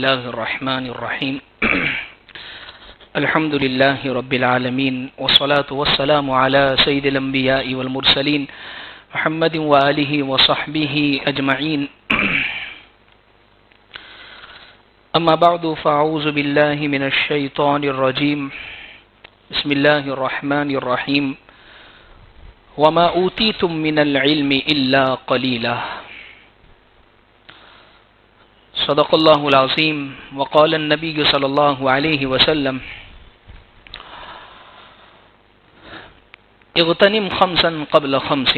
الله الرحمن الرحيم الحمد لله رب العالمين والصلاة والسلام على سيد الأنبياء والمرسلين محمد وآله وصحبه أجمعين أما بعد فأعوذ بالله من الشيطان الرجيم بسم الله الرحمن الرحيم وما أوتيتم من العلم إلا قليلا صدق الله العظيم وقال النبي صلى الله عليه وسلم اغتنم خمسا قبل خمس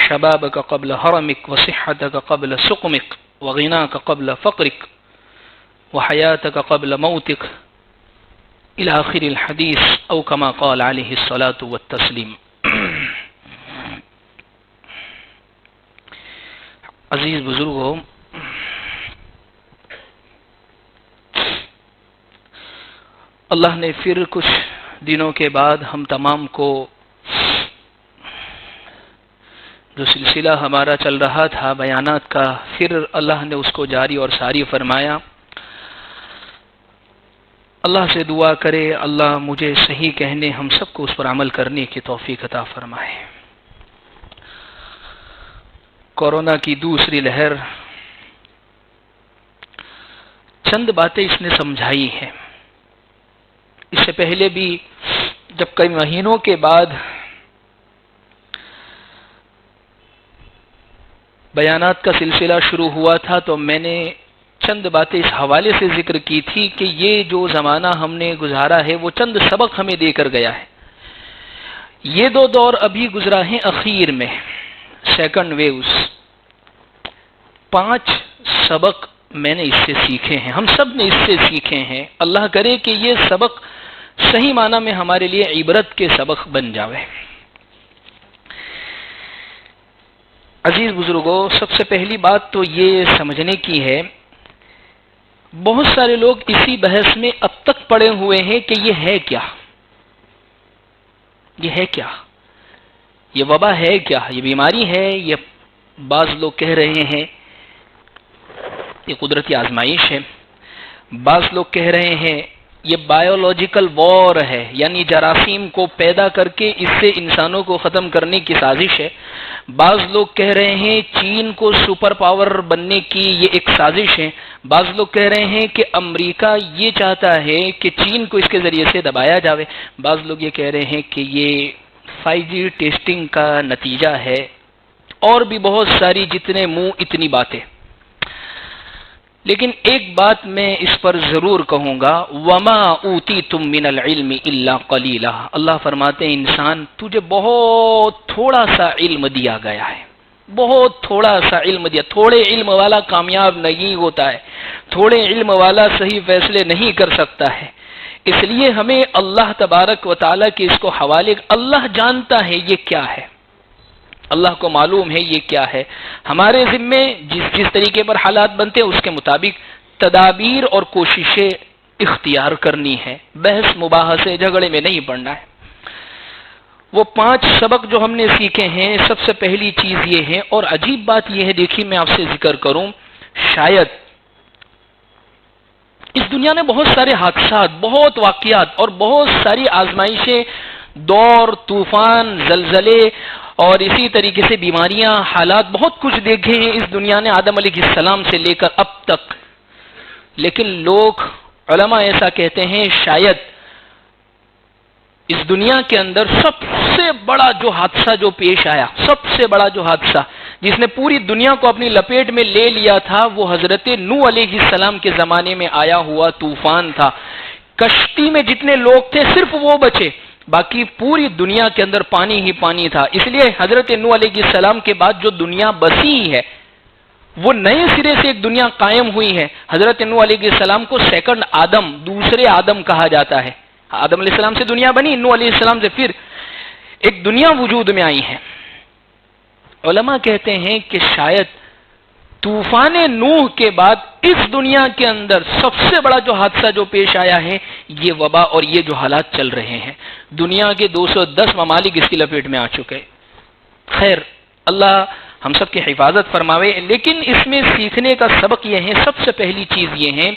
شبابك قبل هرمك وصحتك قبل سقمك وغناك قبل فقرك وحياتك قبل موتك إلى آخر الحديث أو كما قال عليه الصلاة والتسليم. عزیز بزرگوں، اللہ نے پھر کچھ دنوں کے بعد ہم تمام کو جو سلسلہ ہمارا چل رہا تھا بیانات کا، پھر اللہ نے اس کو جاری اور ساری فرمایا. اللہ سے دعا کرے اللہ مجھے صحیح کہنے، ہم سب کو اس پر عمل کرنے کی توفیق عطا فرمائے. کورونا کی دوسری لہر، چند باتیں اس نے سمجھائی ہیں. اس سے پہلے بھی جب کئی مہینوں کے بعد بیانات کا سلسلہ شروع ہوا تھا تو میں نے چند باتیں اس حوالے سے ذکر کی تھی کہ یہ جو زمانہ ہم نے گزارا ہے وہ چند سبق ہمیں دے کر گیا ہے. یہ دو دور ابھی گزرا ہے اخیر میں، سیکنڈ ویوز. 5 سبق میں نے اس سے سیکھے ہیں، ہم سب نے اس سے سیکھے ہیں. اللہ کرے کہ یہ سبق صحیح معنی میں ہمارے لیے عبرت کے سبق بن جاوے. عزیز بزرگوں، سب سے پہلی بات تو یہ سمجھنے کی ہے، بہت سارے لوگ اسی بحث میں اب تک پڑے ہوئے ہیں کہ یہ ہے کیا، یہ ہے کیا، یہ وبا ہے کیا، یہ بیماری ہے. یہ بعض لوگ کہہ رہے ہیں یہ قدرتی آزمائش ہے، بعض لوگ کہہ رہے ہیں یہ بایولوجیکل وار ہے، یعنی جراثیم کو پیدا کر کے اس سے انسانوں کو ختم کرنے کی سازش ہے. بعض لوگ کہہ رہے ہیں چین کو سپر پاور بننے کی یہ ایک سازش ہے. بعض لوگ کہہ رہے ہیں کہ امریکہ یہ چاہتا ہے کہ چین کو اس کے ذریعے سے دبایا جاوے. بعض لوگ یہ کہہ رہے ہیں کہ یہ 5G ٹیسٹنگ کا نتیجہ ہے، اور بھی بہت ساری، جتنے منہ اتنی باتیں. لیکن ایک بات میں اس پر ضرور کہوں گا، وما اوتیتم من العلم الا قلیلا. اللہ فرماتے ہیں انسان تجھے بہت تھوڑا سا علم دیا گیا ہے، بہت تھوڑا سا علم دیا. تھوڑے علم والا کامیاب نہیں ہوتا ہے، تھوڑے علم والا صحیح فیصلے نہیں کر سکتا ہے. اس لیے ہمیں اللہ تبارک و تعالیٰ کے اس کو حوالے، اللہ جانتا ہے یہ کیا ہے، اللہ کو معلوم ہے یہ کیا ہے. ہمارے ذمے جس طریقے پر حالات بنتے ہیں اس کے مطابق تدابیر اور کوششیں اختیار کرنی ہے. بحث مباحثے جھگڑے میں نہیں پڑنا ہے. وہ 5 سبق جو ہم نے سیکھے ہیں، سب سے پہلی چیز یہ ہے، اور عجیب بات یہ ہے، دیکھیے میں آپ سے ذکر کروں، شاید اس دنیا میں بہت سارے حادثات، بہت واقعات اور بہت ساری آزمائشیں، دور، طوفان، زلزلے اور اسی طریقے سے بیماریاں، حالات، بہت کچھ دیکھے ہیں اس دنیا نے آدم علیہ السلام سے لے کر اب تک. لیکن لوگ، علماء ایسا کہتے ہیں، شاید اس دنیا کے اندر سب سے بڑا جو حادثہ جو پیش آیا، سب سے بڑا جو حادثہ جس نے پوری دنیا کو اپنی لپیٹ میں لے لیا تھا، وہ حضرت نوح علیہ السلام کے زمانے میں آیا ہوا طوفان تھا. کشتی میں جتنے لوگ تھے صرف وہ بچے، باقی پوری دنیا کے اندر پانی ہی پانی تھا. اس لیے حضرت نوح علیہ السلام کے بعد جو دنیا بسی ہے وہ نئے سرے سے ایک دنیا قائم ہوئی ہے. حضرت نوح علیہ السلام کو سیکنڈ آدم، دوسرے آدم کہا جاتا ہے. آدم علیہ السلام سے دنیا بنی، نوح علیہ السلام سے پھر ایک دنیا وجود میں آئی ہے. علماء کہتے ہیں کہ شاید طوفان نوح کے بعد اس دنیا کے اندر سب سے بڑا جو حادثہ جو پیش آیا ہے یہ وبا اور یہ جو حالات چل رہے ہیں. دنیا کے 210 ممالک اس کی لپیٹ میں آ چکے. خیر، اللہ ہم سب کی حفاظت فرماوے. لیکن اس میں سیکھنے کا سبق یہ ہے، سب سے پہلی چیز یہ ہے،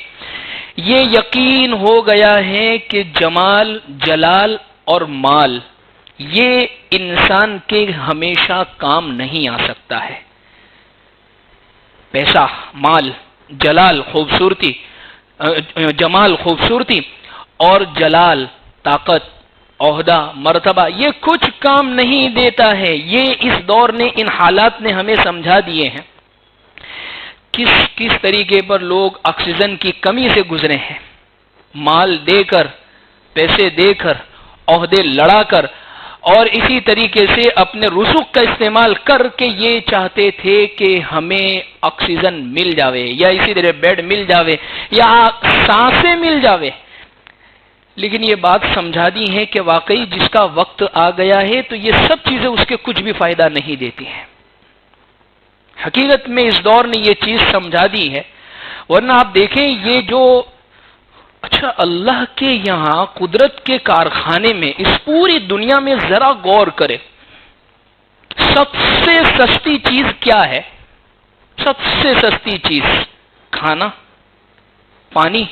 یہ یقین ہو گیا ہے کہ جمال، جلال اور مال یہ انسان کے ہمیشہ کام نہیں آ سکتا ہے. پیسہ، مال، جلال خوبصورتی، جمال خوبصورتی اور جلال طاقت، عہدہ، مرتبہ، یہ کچھ کام نہیں دیتا ہے. یہ اس دور نے، ان حالات نے ہمیں سمجھا دیے ہیں. کس طریقے پر لوگ آکسیجن کی کمی سے گزرے ہیں، مال دے کر، پیسے دے کر، عہدے لڑا کر، اور اسی طریقے سے اپنے رسوخ کا استعمال کر کے یہ چاہتے تھے کہ ہمیں آکسیجن مل جاوے، یا اسی طرح بیڈ مل جاوے، یا سانسیں مل جاوے. لیکن یہ بات سمجھا دی ہے کہ واقعی جس کا وقت آ گیا ہے تو یہ سب چیزیں اس کے کچھ بھی فائدہ نہیں دیتی ہیں. حقیقت میں اس دور نے یہ چیز سمجھا دی ہے. ورنہ آپ دیکھیں یہ جو اچھا اللہ کے یہاں قدرت کے کارخانے میں، اس پوری دنیا میں ذرا غور کرے، سب سے سستی چیز کیا ہے؟ سب سے سستی چیز کھانا، پانی.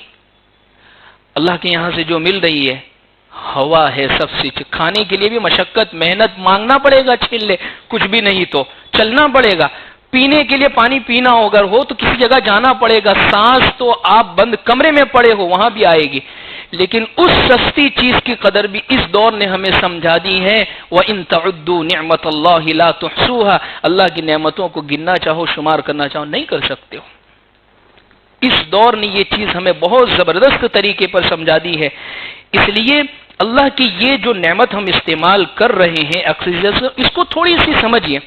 اللہ کے یہاں سے جو مل رہی ہے ہوا ہے. سب سے کھانے کے لیے بھی مشقت، محنت، مانگنا پڑے گا، چھیل لے، کچھ بھی نہیں تو چلنا پڑے گا. پینے کے لیے پانی پینا اگر ہو تو کسی جگہ جانا پڑے گا. سانس تو آپ بند کمرے میں پڑے ہو وہاں بھی آئے گی. لیکن اس سستی چیز کی قدر بھی اس دور نے ہمیں سمجھا دی ہے. وَإِن تَعُدُّوا نِعْمَةَ اللَّهِ لَا تُحْصُوهَا. اللہ کی نعمتوں کو گننا چاہو، شمار کرنا چاہو، نہیں کر سکتے ہو. اس دور نے یہ چیز ہمیں بہت زبردست طریقے پر سمجھا دی ہے. اس لیے اللہ کی یہ جو نعمت ہم استعمال کر رہے ہیں آکسیجن، اس کو تھوڑی سی سمجھیے.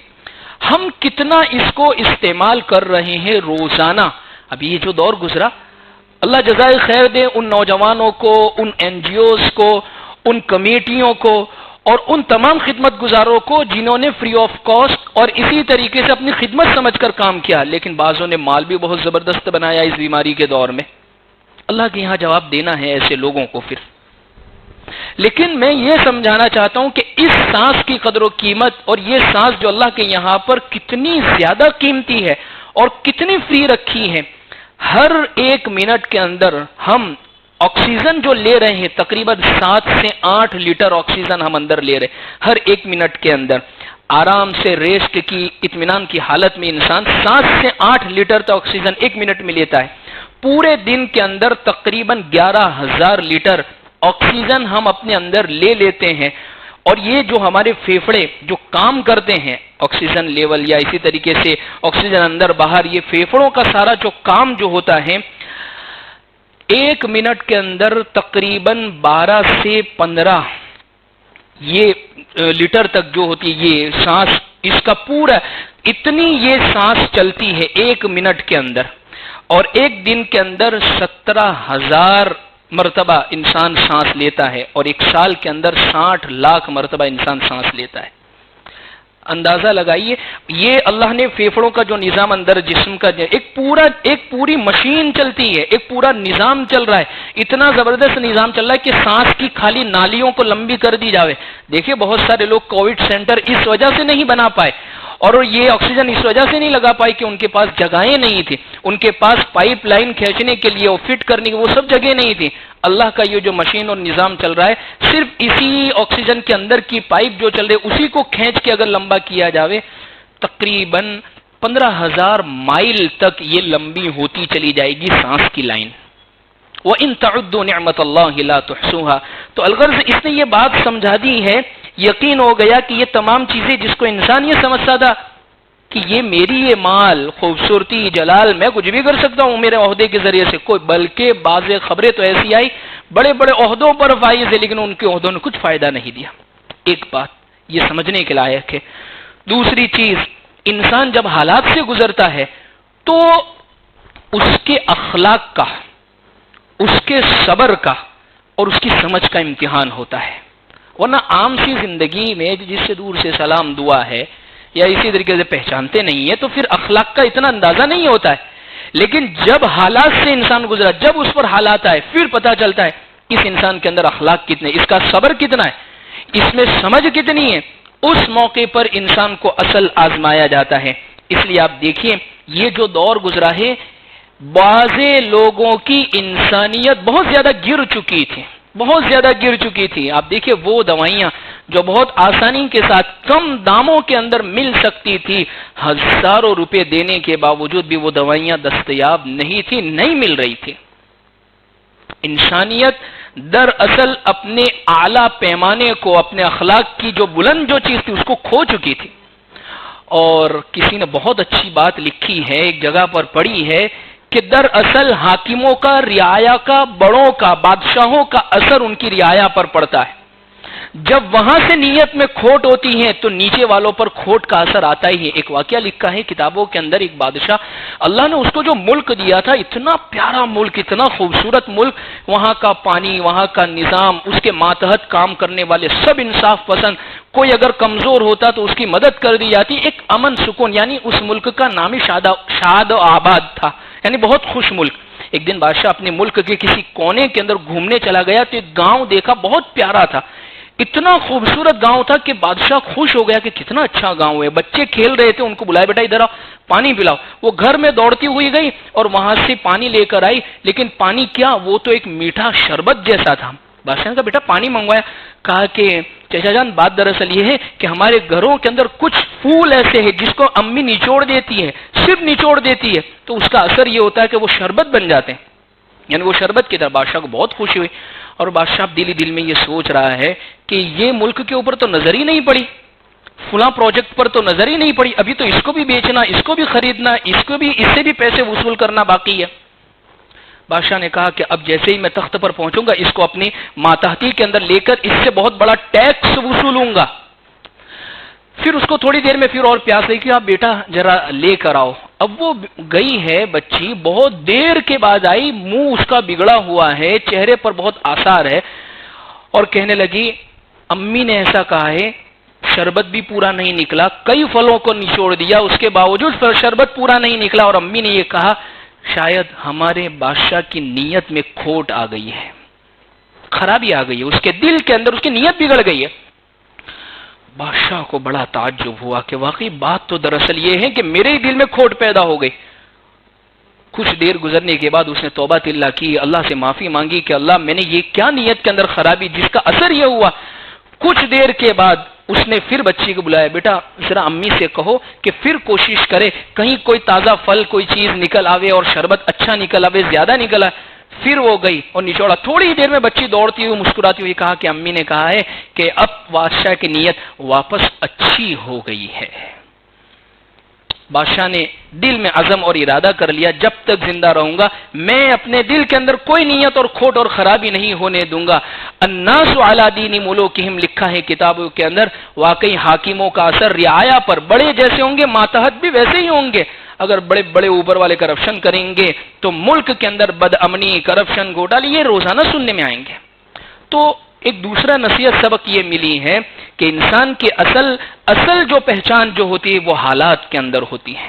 ہم کتنا اس کو استعمال کر رہے ہیں روزانہ. ابھی یہ جو دور گزرا، اللہ جزائے خیر دے ان نوجوانوں کو، ان این جی اوز کو، ان کمیٹیوں کو اور ان تمام خدمت گزاروں کو جنہوں نے فری آف کاسٹ اور اسی طریقے سے اپنی خدمت سمجھ کر کام کیا. لیکن بعضوں نے مال بھی بہت زبردست بنایا اس بیماری کے دور میں. اللہ کے یہاں جواب دینا ہے ایسے لوگوں کو پھر. لیکن میں یہ سمجھانا چاہتا ہوں کہ اس سانس کی قدر و قیمت، اور یہ سانس جو اللہ کے یہاں پر کتنی زیادہ قیمتی ہے اور کتنی فری رکھی ہے. ہر ایک منٹ کے اندر ہم آکسیجن جو لے رہے ہیں، تقریباً 7 سے 8 لیٹر آکسیجن ہم اندر لے رہے ہیں ہر ایک منٹ کے اندر. آرام سے ریسٹ کی، اطمینان کی حالت میں انسان 7 سے 8 لیٹر تک آکسیجن ایک منٹ میں لیتا ہے. پورے دن کے اندر تقریباً 11,000 لیٹر آکسیجن ہم اپنے اندر لے لیتے ہیں. اور یہ جو ہمارے پھیپھڑے جو کام کرتے ہیں آکسیجن لیول یا اسی طریقے سے آکسیجن اندر باہر، یہ پھیپھڑوں کا سارا جو کام جو ہوتا ہے، ایک منٹ کے اندر تقریباً 12 سے 15 یہ لیٹر تک جو ہوتی ہے یہ سانس، اس کا پورا اتنی یہ سانس چلتی ہے ایک منٹ کے اندر. اور ایک دن کے اندر 17,000 مرتبہ انسان سانس لیتا ہے، اور ایک سال کے اندر 60 لاکھ مرتبہ انسان سانس لیتا ہے. اندازہ لگائیے، یہ اللہ نے پھیپھڑوں کا جو نظام اندر جسم کا ایک پوری مشین چلتی ہے، ایک پورا نظام چل رہا ہے. اتنا زبردست نظام چل رہا ہے کہ سانس کی خالی نالیوں کو لمبی کر دی جاوے. دیکھیں بہت سارے لوگ کووڈ سینٹر اس وجہ سے نہیں بنا پائے، اور یہ آکسیجن اس وجہ سے نہیں لگا پائی کہ ان کے پاس جگہیں نہیں تھی، ان کے پاس پائپ لائن کھینچنے کے لیے اور فٹ کرنے کی وہ سب جگہ نہیں تھی. اللہ کا یہ جو مشین اور نظام چل رہا ہے، صرف اسی آکسیجن کے اندر کی پائپ جو چل رہی ہے اسی کو کھینچ کے اگر لمبا کیا جاوے تقریباً 15,000 مائل تک یہ لمبی ہوتی چلی جائے گی سانس کی لائن. وَإِن تَعُدُّوا نِعْمَةَ اللَّهِ لَا تُحْصُوهَا. تو الغرض اس نے یہ بات سمجھا دی ہے، یقین ہو گیا کہ یہ تمام چیزیں جس کو انسان یہ سمجھتا تھا کہ یہ میری یہ مال، خوبصورتی، جلال، میں کچھ بھی کر سکتا ہوں میرے عہدے کے ذریعے سے، کوئی بلکہ بعض خبریں تو ایسی آئی بڑے بڑے عہدوں پر فائز ہے لیکن ان کے عہدوں نے کچھ فائدہ نہیں دیا. ایک بات یہ سمجھنے کے لائق ہے. دوسری چیز، انسان جب حالات سے گزرتا ہے تو اس کے اخلاق کا، اس کے صبر کا اور اس کی سمجھ کا امتحان ہوتا ہے. ورنہ عام سی زندگی میں جس سے دور سے سلام دعا ہے یا اسی طریقے سے پہچانتے نہیں ہے تو پھر اخلاق کا اتنا اندازہ نہیں ہوتا ہے. لیکن جب حالات سے انسان گزرا، جب اس پر حالات آئے، پھر پتہ چلتا ہے اس انسان کے اندر اخلاق کتنے، اس کا صبر کتنا ہے، اس میں سمجھ کتنی ہے. اس موقع پر انسان کو اصل آزمایا جاتا ہے. اس لیے آپ دیکھیے یہ جو دور گزرا ہے، بعض لوگوں کی انسانیت بہت زیادہ گر چکی تھی، بہت زیادہ گر چکی تھی۔ آپ دیکھیے وہ دوائیاں جو بہت آسانی کے ساتھ کم داموں کے اندر مل سکتی تھی، ہزاروں روپے دینے کے باوجود بھی وہ دوائیاں دستیاب نہیں تھی، نہیں مل رہی تھی۔ انسانیت دراصل اپنے اعلیٰ پیمانے کو، اپنے اخلاق کی جو بلند جو چیز تھی اس کو کھو چکی تھی۔ اور کسی نے بہت اچھی بات لکھی ہے، ایک جگہ پر پڑھی ہے کہ دراصل حاکموں کا، رعایا کا، بڑوں کا، بادشاہوں کا اثر ان کی رعایا پر پڑتا ہے۔ جب وہاں سے نیت میں کھوٹ ہوتی ہے تو نیچے والوں پر کھوٹ کا اثر آتا ہی ہے۔ ایک واقعہ لکھا ہے کتابوں کے اندر، ایک بادشاہ، اللہ نے اس کو جو ملک دیا تھا، اتنا پیارا ملک، اتنا خوبصورت ملک، وہاں کا پانی، وہاں کا نظام، اس کے ماتحت کام کرنے والے سب انصاف پسند، کوئی اگر کمزور ہوتا تو اس کی مدد کر دی جاتی، ایک امن سکون، یعنی اس ملک کا نام شاد و آباد تھا، یعنی بہت خوش ملک۔ ایک دن بادشاہ اپنے ملک کے کسی کونے کے اندر گھومنے چلا گیا تو ایک گاؤں دیکھا، بہت پیارا تھا، اتنا خوبصورت گاؤں تھا کہ بادشاہ خوش ہو گیا کہ کتنا اچھا گاؤں ہے۔ بچے کھیل رہے تھے، ان کو بلایا، بیٹا ادھر آؤ پانی پلاؤ۔ وہ گھر میں دوڑتی ہوئی گئی اور وہاں سے پانی لے کر آئی، لیکن پانی کیا، وہ تو ایک میٹھا شربت جیسا تھا۔ بادشاہ نے کہا بیٹا پانی منگوایا، کہا کہ چچا جان بات دراصل یہ ہے کہ ہمارے گھروں کے اندر کچھ پھول ایسے ہیں جس کو امی نچوڑ دیتی ہے، صرف نچوڑ دیتی ہے، تو اس کا اثر یہ ہوتا ہے کہ وہ شربت بن جاتے ہیں، یعنی وہ شربت کی طرح۔ بادشاہ کو بہت خوشی ہوئی اور بادشاہ دل ہی دل میں یہ سوچ رہا ہے کہ یہ ملک کے اوپر تو نظر ہی نہیں پڑی، فلاں پروجیکٹ پر تو نظر ہی نہیں پڑی، ابھی تو اس کو بھی بیچنا، اس کو بھی خریدنا، اس سے بھی پیسے وصول کرنا باقی ہے۔ بادشاہ نے کہا کہ اب جیسے ہی میں تخت پر پہنچوں گا اس کو اپنی ماتحتی کے اندر لے کر اس سے بہت بڑا ٹیکس وصولوں گا۔ پھر اس کو تھوڑی دیر میں پھر اور پیاس لگی کہ آپ بیٹا ذرا لے کر آؤ۔ اب وہ گئی ہے بچی، بہت دیر کے بعد آئی، منہ اس کا بگڑا ہوا ہے، چہرے پر بہت آثار ہے، اور کہنے لگی امی نے ایسا کہا ہے، شربت بھی پورا نہیں نکلا، کئی پھلوں کو نچوڑ دیا، اس کے باوجود شربت پورا نہیں نکلا، اور امی نے یہ کہا شاید ہمارے بادشاہ کی نیت میں کھوٹ آ گئی ہے، خرابی آ گئی ہے، اس کے دل کے اندر اس کی نیت بگڑ گئی ہے۔ بادشاہ کو بڑا تعجب ہوا کہ واقعی بات تو دراصل یہ ہے کہ میرے ہی دل میں کھوٹ پیدا ہو گئی۔ کچھ دیر گزرنے کے بعد اس نے توبہ اللہ کی، اللہ سے معافی مانگی کہ اللہ میں نے یہ کیا نیت کے اندر خرابی جس کا اثر یہ ہوا۔ کچھ دیر کے بعد اس نے پھر بچی کو بلایا، بیٹا ذرا امی سے کہو کہ پھر کوشش کرے کہیں کوئی تازہ پھل کوئی چیز نکل آوے اور شربت اچھا نکل آوے، زیادہ نکل آئے۔ پھر وہ گئی اور نچوڑا، تھوڑی دیر میں بچی دوڑتی ہوئی مسکراتی ہوئی کہا کہ امی نے کہا ہے کہ اب بادشاہ کی نیت واپس اچھی ہو گئی ہے۔ بادشاہ نے دل میں عزم اور ارادہ کر لیا جب تک زندہ رہوں گا میں اپنے دل کے اندر کوئی نیت اور کھوٹ اور خرابی نہیں ہونے دوں گا۔ الناس علی دین ملوکہم لکھا ہے کتابوں کے اندر، واقعی حاکموں کا اثر رعایا پر، بڑے جیسے ہوں گے ماتحت بھی ویسے ہی ہوں گے۔ اگر بڑے بڑے اوپر والے کرپشن کریں گے تو ملک کے اندر بد امنی، کرپشن، گھوٹالے یہ روزانہ سننے میں آئیں گے۔ تو ایک دوسرا نصیحت سبق یہ ملی ہے کہ انسان کی اصل جو پہچان جو ہوتی ہے وہ حالات کے اندر ہوتی ہے۔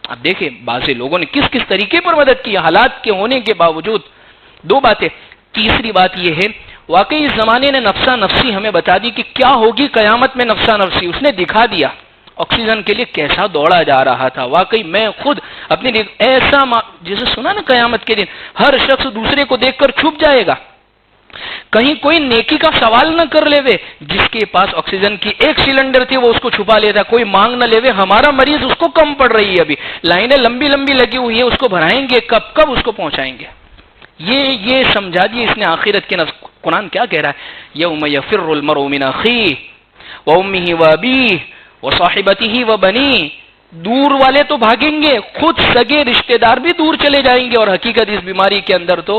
اب دیکھیں بعض لوگوں نے کس کس طریقے پر مدد کی حالات کے ہونے کے باوجود۔ دو باتیں۔ تیسری بات یہ ہے واقعی اس زمانے نے نفسا نفسی ہمیں بتا دی کہ کیا ہوگی قیامت میں نفسا نفسی، اس نے دکھا دیا۔ آکسیجن کے لیے کیسا دوڑا جا رہا تھا، واقعی میں خود اپنی ایسا جیسے سنا نا قیامت کے دن ہر شخص دوسرے کو دیکھ کر چھپ جائے گا، کہیں کوئی نیکی کا سوال نہ کر لے وے، جس کے پاس آکسیجن کی ایک سلنڈر تھی وہ اس کو چھپا لیتا، کوئی مانگ نہ لے وے، ہمارا مریض اس کو کم پڑ رہی ہے، ابھی لائنیں لمبی لمبی لگی ہوئی ہے، اس کو بھرائیں گے کب اس کو پہنچائیں گے۔ یہ سمجھا دیے اس نے آخرت کے نفس۔ قرآن کیا کہہ رہا ہے؟ یوم یفر المرء من اخیہ وامہ وابیہ وصاحبتہ وبنیہ، دور والے تو بھاگیں گے، خود سگے رشتہ دار بھی دور چلے جائیں گے، اور حقیقت اس بیماری کے اندر تو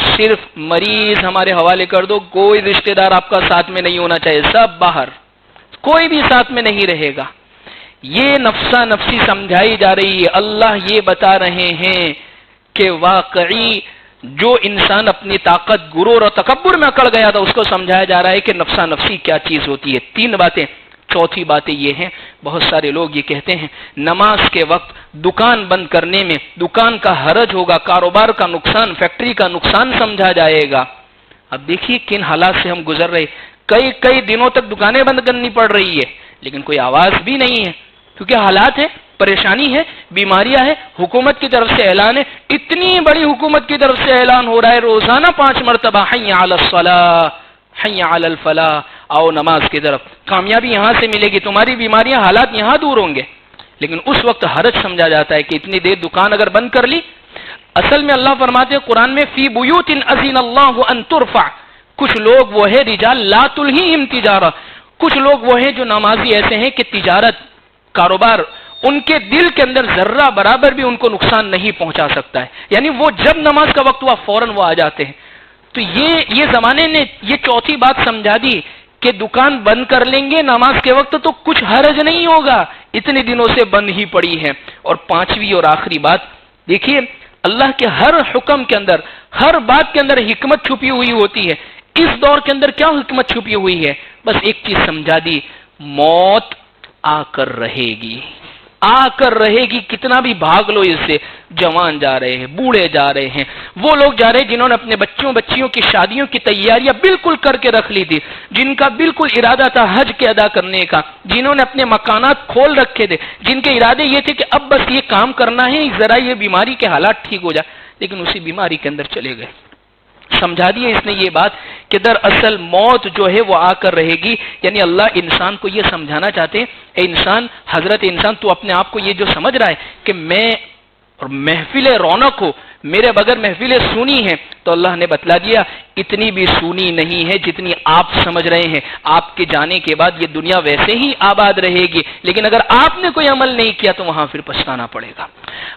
صرف مریض ہمارے حوالے کر دو، کوئی رشتہ دار آپ کا ساتھ میں نہیں ہونا چاہیے، سب باہر، کوئی بھی ساتھ میں نہیں رہے گا۔ یہ نفسا نفسی سمجھائی جا رہی ہے۔ اللہ یہ بتا رہے ہیں کہ واقعی جو انسان اپنی طاقت، غرور اور تکبر میں اکڑ گیا تھا اس کو سمجھایا جا رہا ہے کہ نفسا نفسی کیا چیز ہوتی ہے۔ تین باتیں۔ چوتھی باتیں یہ ہیں، بہت سارے لوگ یہ کہتے ہیں نماز کے وقت دکان بند کرنے میں دکان کا حرج ہوگا، کاروبار کا نقصان، فیکٹری کا نقصان سمجھا جائے گا۔ اب دیکھیے کن حالات سے ہم گزر رہے، کئی دنوں تک دکانیں بند کرنی پڑ رہی ہے لیکن کوئی آواز بھی نہیں ہے، کیونکہ حالات ہے پریشانی ہے، بیماریاں ہے، حکومت کی طرف سے اعلان ہے، اتنی بڑی حکومت کی طرف سے اعلان ہو رہا ہے روزانہ 5 مرتبہ، حی علی الصلاۃ، حی علی الفلاح، آؤ نماز کی طرف، کامیابی یہاں سے ملے گی، تمہاری بیماریاں حالات یہاں دور ہوں گے۔ لیکن اس وقت حرج سمجھا جاتا ہے کہ اتنی دیر دکان اگر بند کر لی۔ اصل میں اللہ فرماتے ہیں قرآن میں فی بیوت اذن اللہ ان ترفع، کچھ لوگ وہ ہے رجال لا تلہیہم تجارہ، کچھ لوگ وہ ہیں جو نمازی ایسے ہیں کہ تجارت، کاروبار ان کے دل کے اندر ذرہ برابر بھی ان کو نقصان نہیں پہنچا سکتا ہے، یعنی وہ جب نماز کا وقت ہوا فوراً وہ آ جاتے ہیں۔ تو یہ زمانے نے یہ چوتھی بات سمجھا دی کہ دکان بند کر لیں گے نماز کے وقت تو کچھ حرج نہیں ہوگا، اتنے دنوں سے بند ہی پڑی ہے۔ اور پانچویں اور آخری بات دیکھیے، اللہ کے ہر حکم کے اندر، ہر بات کے اندر حکمت چھپی ہوئی ہوتی ہے۔ اس دور کے اندر کیا حکمت چھپی ہوئی ہے؟ بس ایک چیز سمجھا دی، موت آ کر رہے گی، آ کر رہے گی، کتنا بھی بھاگ لو اس سے۔ جوان جا رہے ہیں، بوڑھے جا رہے ہیں، وہ لوگ جا رہے ہیں جنہوں نے اپنے بچیوں کی شادیوں کی تیاریاں بالکل کر کے رکھ لی تھی، جن کا بالکل ارادہ تھا حج کے ادا کرنے کا، جنہوں نے اپنے مکانات کھول رکھے تھے، جن کے ارادے یہ تھے کہ اب بس یہ کام کرنا ہے، ذرا یہ بیماری کے حالات ٹھیک ہو جائے، لیکن اسی بیماری کے اندر چلے گئے۔ سمجھا دیا اس نے یہ بات کہ دراصل موت جو ہے وہ آ کر رہے گی، یعنی اللہ انسان کو یہ سمجھانا چاہتے ہیں، اے انسان، حضرت انسان، تو اپنے آپ کو یہ جو سمجھ رہا ہے کہ میں اور محفل رونق ہو، میرے بغیر محفلیں سونی ہیں، تو اللہ نے بتلا دیا اتنی بھی سونی نہیں ہے جتنی آپ سمجھ رہے ہیں۔ آپ کے جانے کے بعد یہ دنیا ویسے ہی آباد رہے گی، لیکن اگر آپ نے کوئی عمل نہیں کیا تو وہاں پھر پچھتانا پڑے گا۔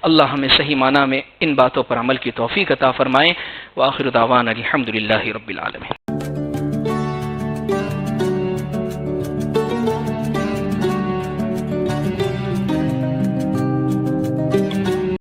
اللہ ہمیں صحیح معنی میں ان باتوں پر عمل کی توفیق عطا فرمائے۔ وآخر دعوانا الحمدللہ رب العالمین۔